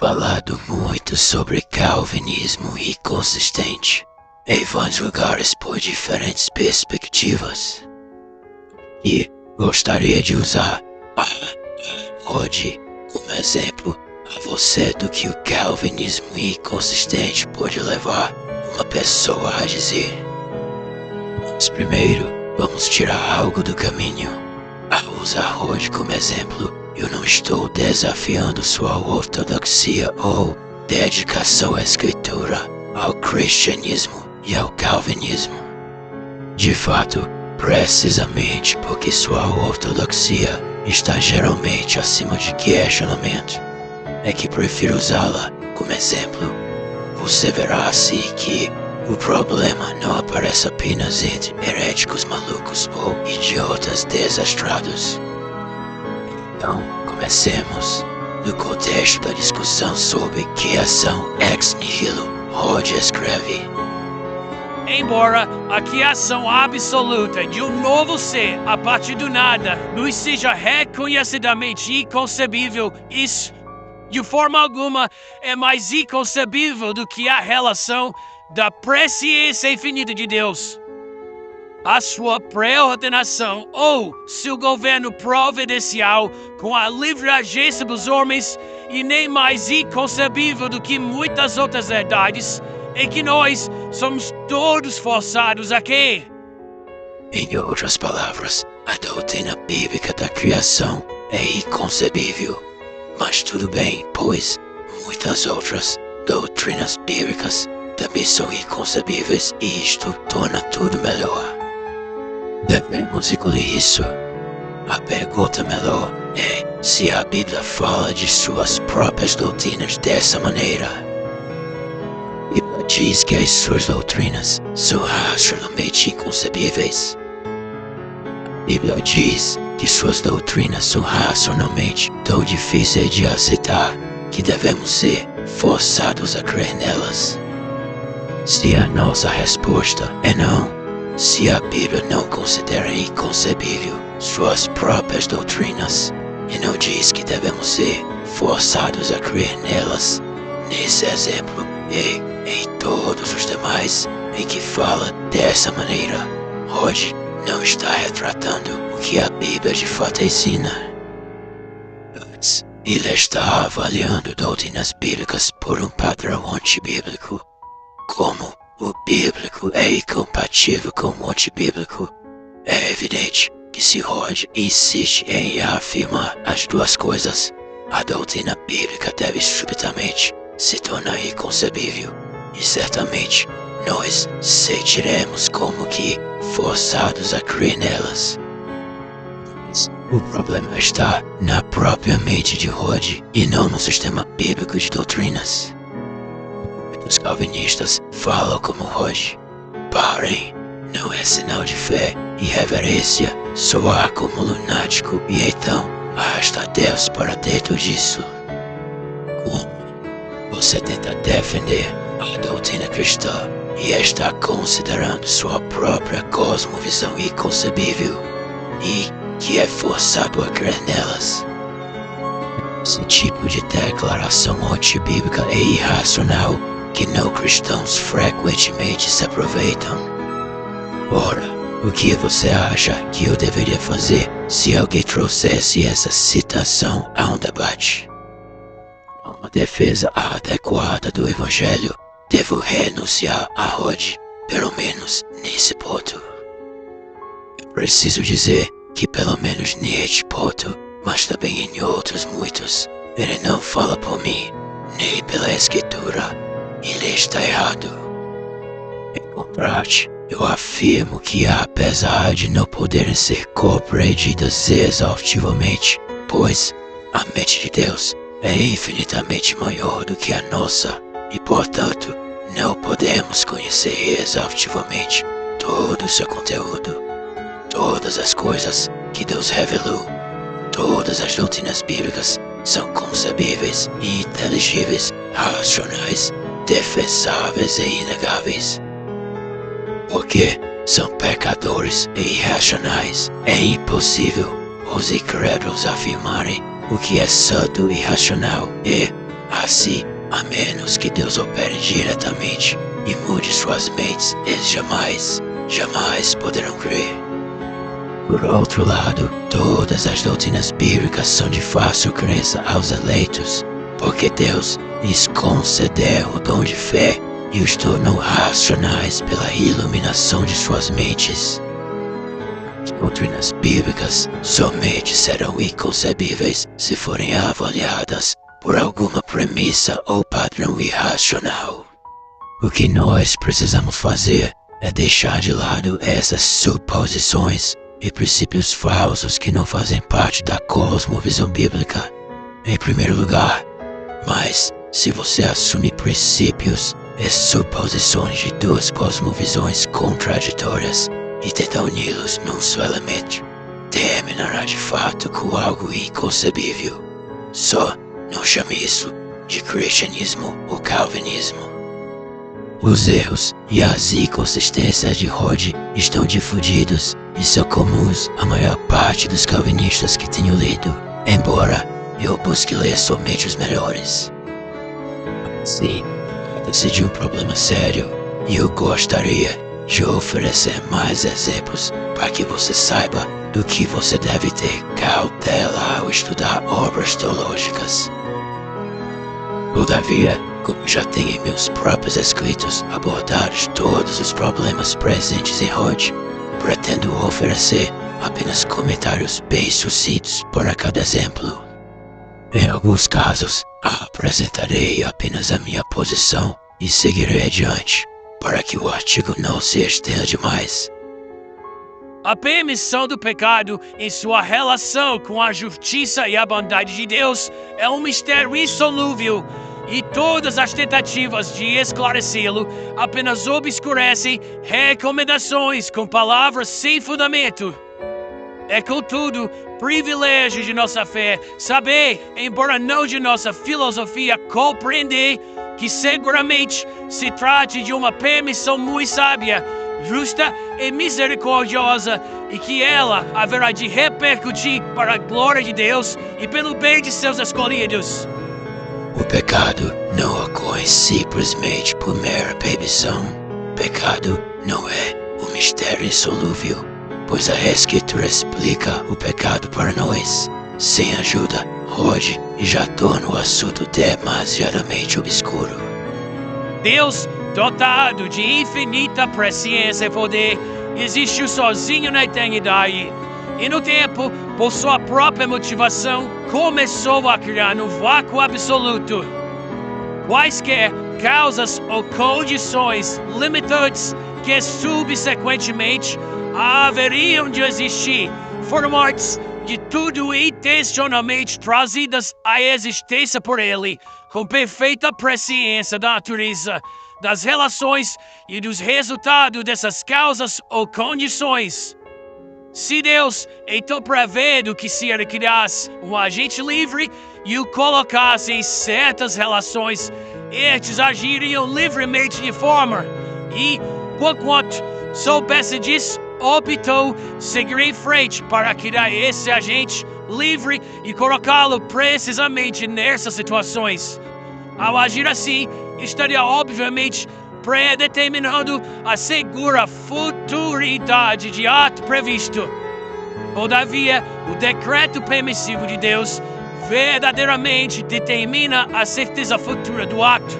falado muito sobre calvinismo inconsistente em vários lugares por diferentes perspectivas. E gostaria de usar hoje como exemplo a você do que o calvinismo inconsistente pode levar uma pessoa a dizer. Mas primeiro, vamos tirar algo do caminho. Ao usar hoje como exemplo, eu não estou desafiando sua ortodoxia ou dedicação à escritura, ao cristianismo e ao calvinismo. De fato, precisamente porque sua ortodoxia está geralmente acima de questionamento, é que prefiro usá-la como exemplo. Você verá assim que o problema não aparece apenas entre heréticos malucos ou idiotas desastrados. Então, comecemos. No contexto da discussão sobre que ação ex nihilo, Rod escreve: embora a criação absoluta de um novo ser a partir do nada nos seja reconhecidamente inconcebível, isso, de forma alguma, é mais inconcebível do que a relação da presciência infinita de Deus. A sua pré-ordenação ou seu governo providencial com a livre agência dos homens e nem mais inconcebível do que muitas outras verdades em que nós somos todos forçados a crer. Em outras palavras, a doutrina bíblica da criação é inconcebível. Mas tudo bem, pois muitas outras doutrinas bíblicas também são inconcebíveis e isto torna tudo melhor. Devemos incluir isso. A pergunta melhor é se a Bíblia fala de suas próprias doutrinas dessa maneira. A Bíblia diz que as suas doutrinas são racionalmente inconcebíveis. A Bíblia diz que suas doutrinas são racionalmente tão difíceis de aceitar que devemos ser forçados a crer nelas. Se a nossa resposta é não, se a Bíblia não considera inconcebível suas próprias doutrinas e não diz que devemos ser forçados a crer nelas, nesse exemplo e em todos os demais em que fala dessa maneira, Rod não está retratando o que a Bíblia de fato ensina. Antes, ele está avaliando doutrinas bíblicas por um padrão antibíblico. Como o bíblico é incompatível com o antibíblico, é evidente que se Rod insiste em afirmar as duas coisas, a doutrina bíblica deve subitamente se tornar inconcebível, e certamente nós sentiremos como que forçados a crer nelas. Mas o problema está na própria mente de Rod e não no sistema bíblico de doutrinas. Os calvinistas falam como Rod. Parem, não é sinal de fé e reverência soar como lunático e então arrasta Deus para dentro disso. Como você tenta defender a doutrina cristã e está considerando sua própria cosmovisão inconcebível e que é forçado a crer nelas. Esse tipo de declaração antibíblica é irracional que não cristãos frequentemente se aproveitam. Ora, o que você acha que eu deveria fazer se alguém trouxesse essa citação a um debate? Uma defesa adequada do Evangelho, devo renunciar a Rod, pelo menos nesse ponto. Eu preciso dizer que pelo menos neste ponto, mas também em outros muitos, ele não fala por mim, nem pela Escritura. Ele está errado. Em contraste, eu afirmo que apesar de não poderem ser compreendidas exaustivamente, pois a mente de Deus é infinitamente maior do que a nossa e, portanto, não podemos conhecer exaustivamente todo o seu conteúdo, todas as coisas que Deus revelou, todas as doutrinas bíblicas são concebíveis e inteligíveis, racionais, defensáveis e inegáveis. Porque são pecadores e irracionais. É impossível os incrédulos afirmarem o que é santo e racional e, Assim, a menos que Deus opere diretamente e mude suas mentes, eles jamais poderão crer. Por outro lado, todas as doutrinas bíblicas são de fácil crença aos eleitos, porque Deus lhes concedeu o dom de fé e os tornou racionais pela iluminação de suas mentes. As doutrinas bíblicas somente serão inconcebíveis se forem avaliadas por alguma premissa ou padrão irracional. O que nós precisamos fazer é deixar de lado essas suposições e princípios falsos que não fazem parte da cosmovisão bíblica, em primeiro lugar. Mas, se você assumir princípios e suposições de duas cosmovisões contraditórias e tentar uni-los num só elemento, terminará de fato com algo inconcebível. Só não chame isso de cristianismo ou calvinismo. Os erros e as inconsistências de Rod estão difundidos e são comuns à maior parte dos calvinistas que tenho lido, embora eu busque ler somente os melhores. Sim, trata-se de um problema sério e eu gostaria de oferecer mais exemplos para que você saiba do que você deve ter cautela ao estudar obras teológicas. Todavia, como já tenho em meus próprios escritos abordado todos os problemas presentes em Rod, pretendo oferecer apenas comentários bem sucintos para cada exemplo. Em alguns casos, apresentarei apenas a minha posição e seguirei adiante, para que o artigo não se estenda demais. A permissão do pecado em sua relação com a justiça e a bondade de Deus é um mistério insolúvel, e todas as tentativas de esclarecê-lo apenas obscurecem recomendações com palavras sem fundamento. É, contudo, privilégio de nossa fé saber, embora não de nossa filosofia, compreender que seguramente se trate de uma permissão muito sábia, justa e misericordiosa, e que ela haverá de repercutir para a glória de Deus e pelo bem de seus escolhidos. O pecado não ocorre simplesmente por mera permissão. Pecado não é um mistério insolúvel, pois a Escritura explica o pecado para nós. Sem ajuda, Rod já torna o assunto demasiadamente obscuro. Deus, dotado de infinita presciência e poder, existiu sozinho na eternidade. E no tempo, por sua própria motivação, começou a criar no vácuo absoluto. Quaisquer causas ou condições limitantes que subsequentemente haveriam de existir foram mortes de tudo intencionalmente trazidas à existência por ele, com perfeita presciência da natureza, das relações e dos resultados dessas causas ou condições. Se Deus então prevendo que se ele criasse um agente livre e o colocasse em certas relações, estes agiriam livremente de forma, e, quanto soubesse disso, optou seguir em frente para criar esse agente livre e colocá-lo precisamente nessas situações. Ao agir assim, estaria obviamente predeterminando a segura futuridade de ato previsto. Todavia, o decreto permissivo de Deus verdadeiramente determina a certeza futura do ato,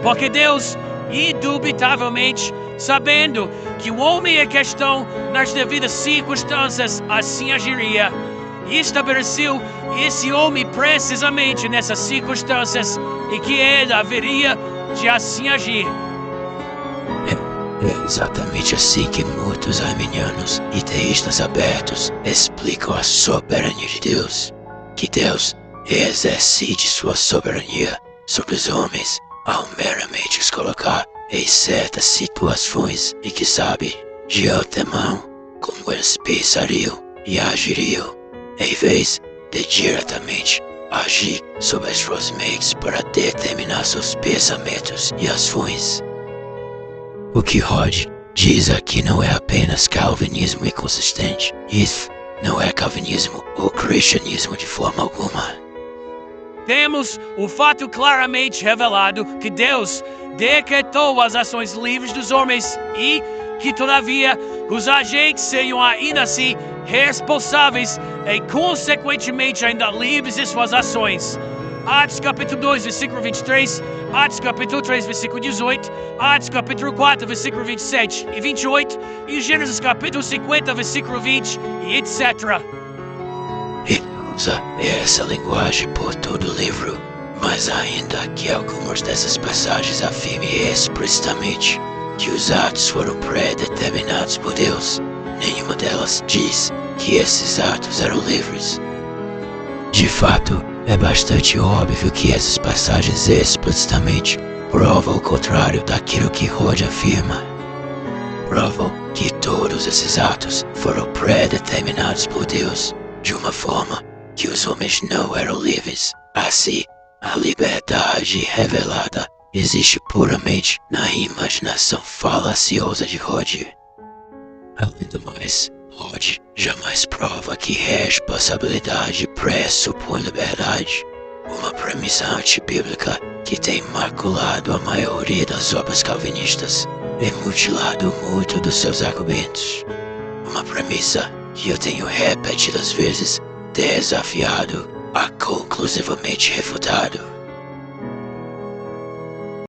porque Deus, indubitavelmente, sabendo que o homem em questão, nas devidas circunstâncias, assim agiria, estabeleceu esse homem precisamente nessas circunstâncias e que ele haveria de assim agir. É exatamente assim que muitos arminianos e teístas abertos explicam a soberania de Deus. Que Deus exercite sua soberania sobre os homens ao meramente os colocar em certas situações e que sabe de antemão como eles pensariam e agiriam, em vez de diretamente agir sobre as suas mentes para determinar seus pensamentos e ações. O que Rod diz aqui não é apenas calvinismo inconsistente. Isso não é calvinismo ou cristianismo de forma alguma. temos o fato claramente revelado que Deus decretou as ações livres dos homens e que, todavia, os agentes seriam ainda assim responsáveis e, consequentemente, ainda livres de suas ações. Atos capítulo 2, versículo 23, Atos capítulo 3, versículo 18, Atos capítulo 4, versículo 27 e 28, e Gênesis capítulo 50, versículo 20, e etc. Ele usa essa linguagem por todo o livro, mas ainda que algumas dessas passagens afirmem explicitamente que os atos foram pré-determinados por Deus, nenhuma delas diz que esses atos eram livres. De fato, é bastante óbvio que essas passagens explicitamente provam o contrário daquilo que Rod afirma. Provam que todos esses atos foram pré-determinados por Deus de uma forma que os homens não eram livres. Assim, a liberdade revelada existe puramente na imaginação falaciosa de Rod. Além do mais, Rod jamais prova que responsabilidade pressupõe liberdade, uma premissa antibíblica que tem maculado a maioria das obras calvinistas e mutilado muito dos seus argumentos. Uma premissa que eu tenho repetidas vezes desafiado a conclusivamente refutado.